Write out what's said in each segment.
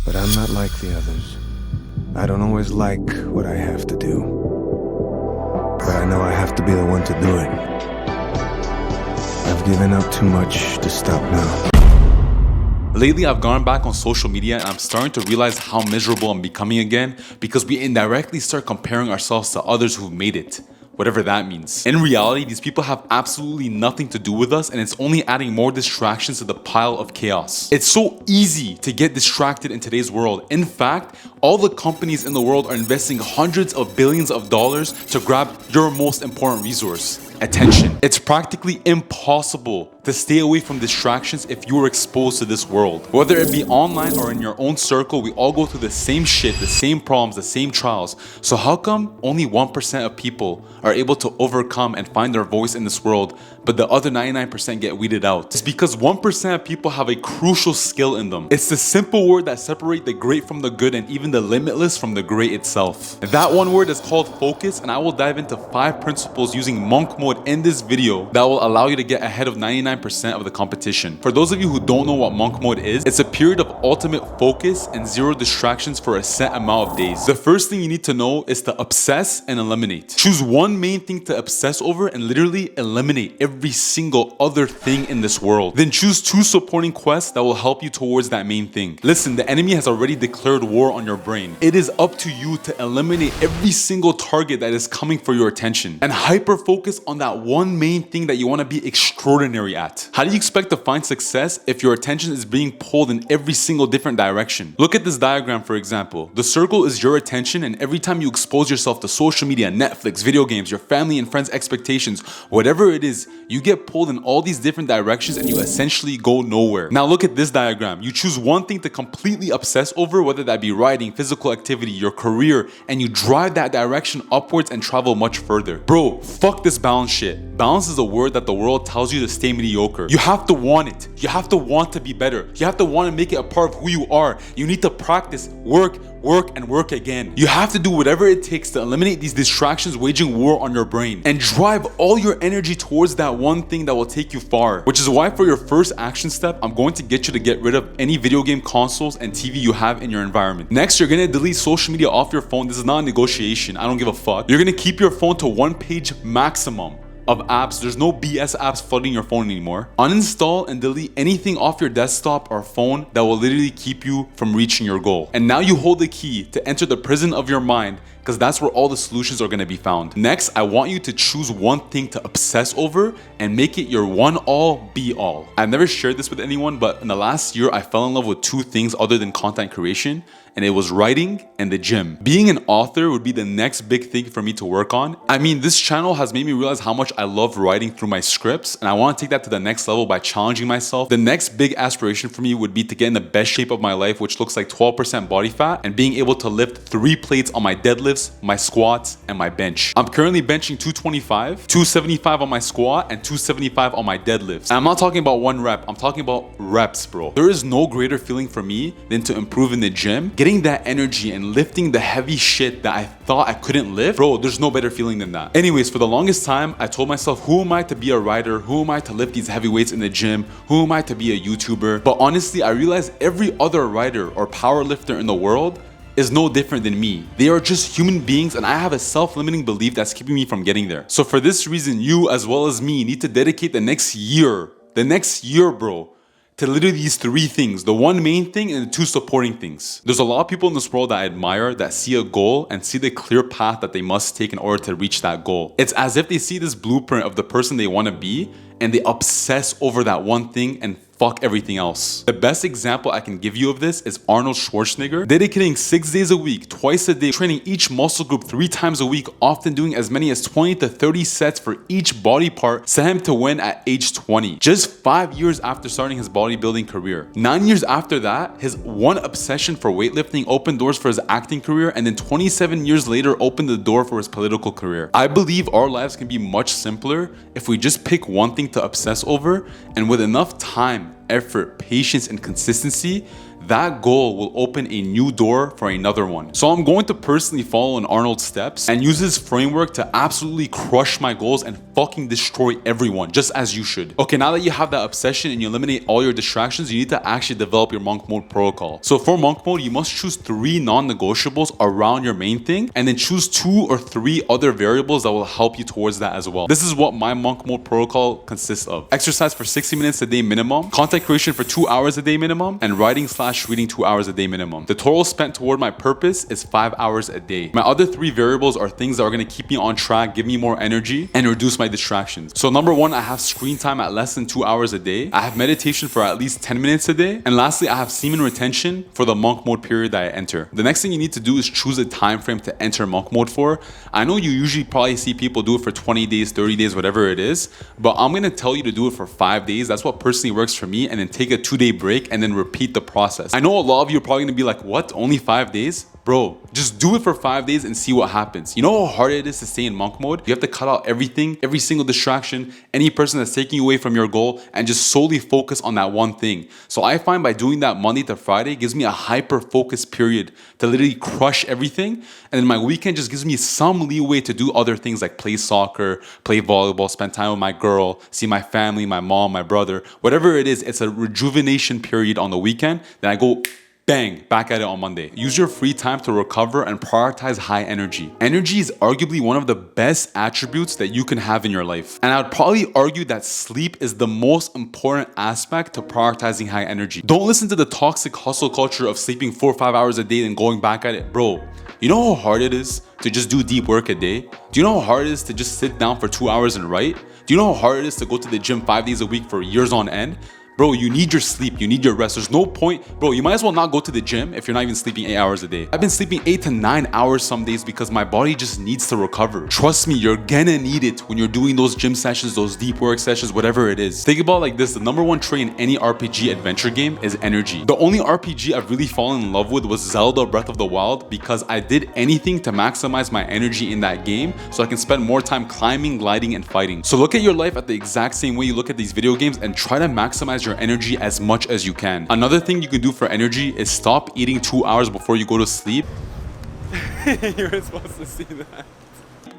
But I'm not like the others. I don't always like what I have to do. But I know I have to be the one to do it. I've given up too much to stop now. Lately, I've gone back on social media and I'm starting to realize how miserable I'm becoming again because we indirectly start comparing ourselves to others who've made it. Whatever that means. In reality, these people have absolutely nothing to do with us, and it's only adding more distractions to the pile of chaos. It's so easy to get distracted in today's world. In fact, all the companies in the world are investing hundreds of billions of dollars to grab your most important resource: attention. It's practically impossible to stay away from distractions if you are exposed to this world. Whether it be online or in your own circle, we all go through the same shit, the same problems, the same trials. So how come only 1% of people are able to overcome and find their voice in this world, but the other 99% get weeded out? It's because 1% of people have a crucial skill in them. It's the simple word that separates the great from the good and even the limitless from the great itself. That one word is called focus, and I will dive into 5 principles using monk mode in this video that will allow you to get ahead of 99% of the competition. For those of you who don't know what monk mode is, it's a period of ultimate focus and zero distractions for a set amount of days. The first thing you need to know is to obsess and eliminate. Choose one main thing to obsess over and literally eliminate every single other thing in this world. Then choose 2 supporting quests that will help you towards that main thing. Listen, the enemy has already declared war on your brain. It is up to you to eliminate every single target that is coming for your attention and hyper focus on that one main thing that you want to be extraordinary at. How do you expect to find success if your attention is being pulled in every single different direction? Look at this diagram, for example. The circle is your attention, and every time you expose yourself to social media, Netflix, video games, your family and friends' expectations, whatever it is, you get pulled in all these different directions and you essentially go nowhere. Now look at this diagram. You choose one thing to completely obsess over, whether that be writing, physical activity, your career, and you drive that direction upwards and travel much further. Bro, fuck this balance shit. Balance is a word that the world tells you to stay mediocre. You have to want it. You have to want to be better. You have to want to make it a part of who you are. You need to practice, work, and work again. You have to do whatever it takes to eliminate these distractions waging war on your brain and drive all your energy towards that one thing that will take you far. Which is why for your first action step, I'm going to get you to get rid of any video game consoles and TV you have in your environment. Next, you're going to delete social media off your phone. This is not a negotiation. I don't give a fuck. You're going to keep your phone to 1 page maximum of apps. There's no BS apps flooding your phone anymore. Uninstall and delete anything off your desktop or phone that will literally keep you from reaching your goal. And now you hold the key to enter the prison of your mind, because that's where all the solutions are going to be found. Next, I want you to choose one thing to obsess over and make it your one all be all. I've never shared this with anyone, but in the last year, I fell in love with 2 things other than content creation, and it was writing and the gym. Being an author would be the next big thing for me to work on. I mean, this channel has made me realize how much I love writing through my scripts, and I want to take that to the next level by challenging myself. The next big aspiration for me would be to get in the best shape of my life, which looks like 12% body fat, and being able to lift 3 plates on my deadlifts, my squats, and my bench. I'm currently benching 225, 275 on my squat, and 275 on my deadlifts. And I'm not talking about 1 rep, I'm talking about reps, bro. There is no greater feeling for me than to improve in the gym. Getting that energy and lifting the heavy shit that I thought I couldn't lift, bro, there's no better feeling than that. Anyways, for the longest time, I told myself, who am I to be a writer? Who am I to lift these heavy weights in the gym? Who am I to be a YouTuber? But honestly, I realized every other writer or power lifter in the world is no different than me. They are just human beings, and I have a self-limiting belief that's keeping me from getting there. So for this reason, you as well as me need to dedicate the next year, bro, to literally these 3 things: the one main thing and the 2 supporting things. There's a lot of people in this world that I admire that see a goal and see the clear path that they must take in order to reach that goal. It's as if they see this blueprint of the person they want to be and they obsess over that one thing and fuck everything else. The best example I can give you of this is Arnold Schwarzenegger, dedicating 6 days a week, twice a day, training each muscle group 3 times a week, often doing as many as 20 to 30 sets for each body part, set him to win at age 20. Just 5 years after starting his bodybuilding career. 9 years after that, his one obsession for weightlifting opened doors for his acting career, and then 27 years later opened the door for his political career. I believe our lives can be much simpler if we just pick one thing to obsess over, and with enough time, effort, patience, and consistency, that goal will open a new door for another one. So I'm going to personally follow in Arnold's steps and use his framework to absolutely crush my goals and fucking destroy everyone, just as you should. Okay, now that you have that obsession and you eliminate all your distractions, you need to actually develop your monk mode protocol. So for monk mode, you must choose 3 non-negotiables around your main thing, and then choose 2 or 3 other variables that will help you towards that as well. This is what my monk mode protocol consists of: exercise for 60 minutes a day minimum, content creation for 2 hours a day minimum, and writing/reading 2 hours a day minimum. The total spent toward my purpose is 5 hours a day. My other 3 variables are things that are going to keep me on track, give me more energy, and reduce my distractions. So number 1, I have screen time at less than 2 hours a day. I have meditation for at least 10 minutes a day. And lastly, I have semen retention for the monk mode period that I enter. The next thing you need to do is choose a time frame to enter monk mode for. I know you usually probably see people do it for 20 days, 30 days, whatever it is, but I'm going to tell you to do it for 5 days. That's what personally works for me, and then take a 2-day break and then repeat the process. I know a lot of you are probably going to be like, what? Only 5 days? Bro, just do it for 5 days and see what happens. You know how hard it is to stay in monk mode? You have to cut out everything, every single distraction, any person that's taking you away from your goal, and just solely focus on that one thing. So I find by doing that Monday to Friday gives me a hyper-focused period to literally crush everything. And then my weekend just gives me some leeway to do other things like play soccer, play volleyball, spend time with my girl, see my family, my mom, my brother, whatever it is. It's a rejuvenation period on the weekend. Then I go bang, back at it on Monday. Use your free time to recover and prioritize high energy. Energy is arguably one of the best attributes that you can have in your life. And I would probably argue that sleep is the most important aspect to prioritizing high energy. Don't listen to the toxic hustle culture of sleeping 4 or 5 hours a day and going back at it. Bro, you know how hard it is to just do deep work a day? Do you know how hard it is to just sit down for 2 hours and write? Do you know how hard it is to go to the gym 5 days a week for years on end? Bro, you need your sleep, you need your rest. There's no point, bro, you might as well not go to the gym if you're not even sleeping 8 hours a day. I've been sleeping 8 to 9 hours some days because my body just needs to recover. Trust me, you're gonna need it when you're doing those gym sessions, those deep work sessions, whatever it is. Think about it like this, the number 1 trait in any RPG adventure game is energy. The only RPG I've really fallen in love with was Zelda Breath of the Wild, because I did anything to maximize my energy in that game so I can spend more time climbing, gliding, and fighting. So look at your life at the exact same way you look at these video games and try to maximize your energy as much as you can. Another thing you can do for energy is stop eating 2 hours before you go to sleep. You were supposed to see that.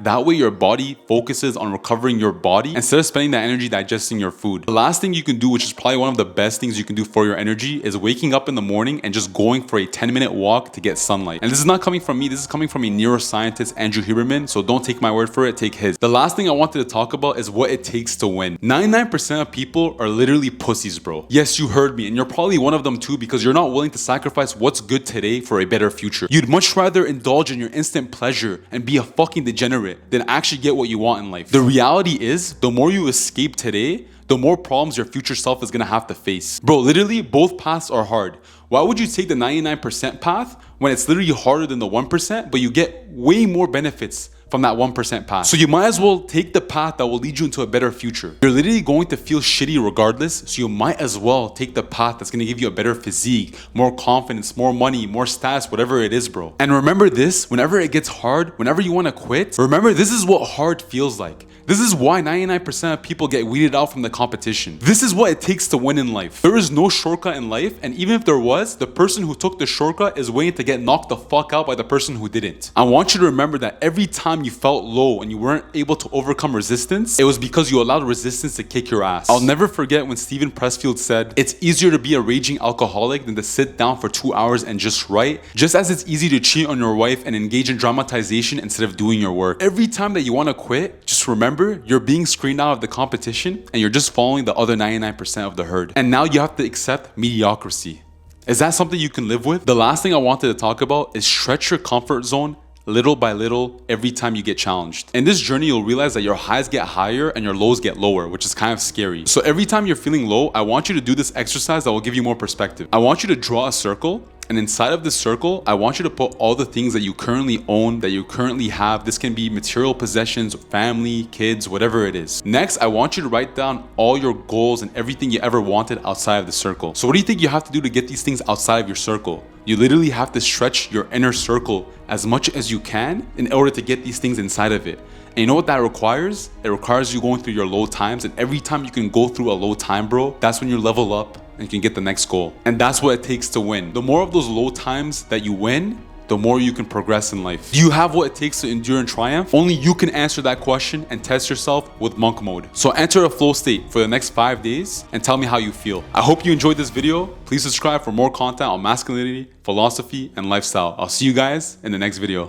That way your body focuses on recovering your body instead of spending that energy digesting your food. The last thing you can do, which is probably one of the best things you can do for your energy, is waking up in the morning and just going for a 10-minute walk to get sunlight. And this is not coming from me, this is coming from a neuroscientist, Andrew Huberman, so don't take my word for it, take his. The last thing I wanted to talk about is what it takes to win. 99% of people are literally pussies, bro. Yes, you heard me, and you're probably one of them too, because you're not willing to sacrifice what's good today for a better future. You'd much rather indulge in your instant pleasure and be a fucking degenerate than actually get what you want in life. The reality is, the more you escape today, the more problems your future self is gonna have to face. Bro, literally both paths are hard. Why would you take the 99% path when it's literally harder than the 1%, but you get way more benefits from that 1% path? So you might as well take the path that will lead you into a better future. You're literally going to feel shitty regardless, so you might as well take the path that's gonna give you a better physique, more confidence, more money, more status, whatever it is, bro. And remember this, whenever it gets hard, whenever you wanna quit, remember this is what hard feels like. This is why 99% of people get weeded out from the competition. This is what it takes to win in life. There is no shortcut in life, and even if there was, the person who took the shortcut is waiting to get knocked the fuck out by the person who didn't. I want you to remember that every time you felt low and you weren't able to overcome resistance, it was because you allowed resistance to kick your ass. I'll never forget when Steven Pressfield said, "It's easier to be a raging alcoholic than to sit down for 2 hours and just write, just as it's easy to cheat on your wife and engage in dramatization instead of doing your work." Every time that you want to quit, just remember you're being screened out of the competition and you're just following the other 99% of the herd. And now you have to accept mediocrity. Is that something you can live with? The last thing I wanted to talk about is stretch your comfort zone little by little every time you get challenged. In this journey, you'll realize that your highs get higher and your lows get lower, which is kind of scary. So every time you're feeling low, I want you to do this exercise that will give you more perspective. I want you to draw a circle, and inside of this circle, I want you to put all the things that you currently own, that you currently have. This can be material possessions, family, kids, whatever it is. Next, I want you to write down all your goals and everything you ever wanted outside of the circle. So what do you think you have to do to get these things outside of your circle? You literally have to stretch your inner circle as much as you can in order to get these things inside of it. And you know what that requires? It requires you going through your low times, and every time you can go through a low time, bro, that's when you level up and you can get the next goal. And that's what it takes to win. The more of those low times that you win, the more you can progress in life. Do you have what it takes to endure and triumph? Only you can answer that question and test yourself with monk mode. So enter a flow state for the next 5 days and tell me how you feel. I hope you enjoyed this video. Please subscribe for more content on masculinity, philosophy, and lifestyle. I'll see you guys in the next video.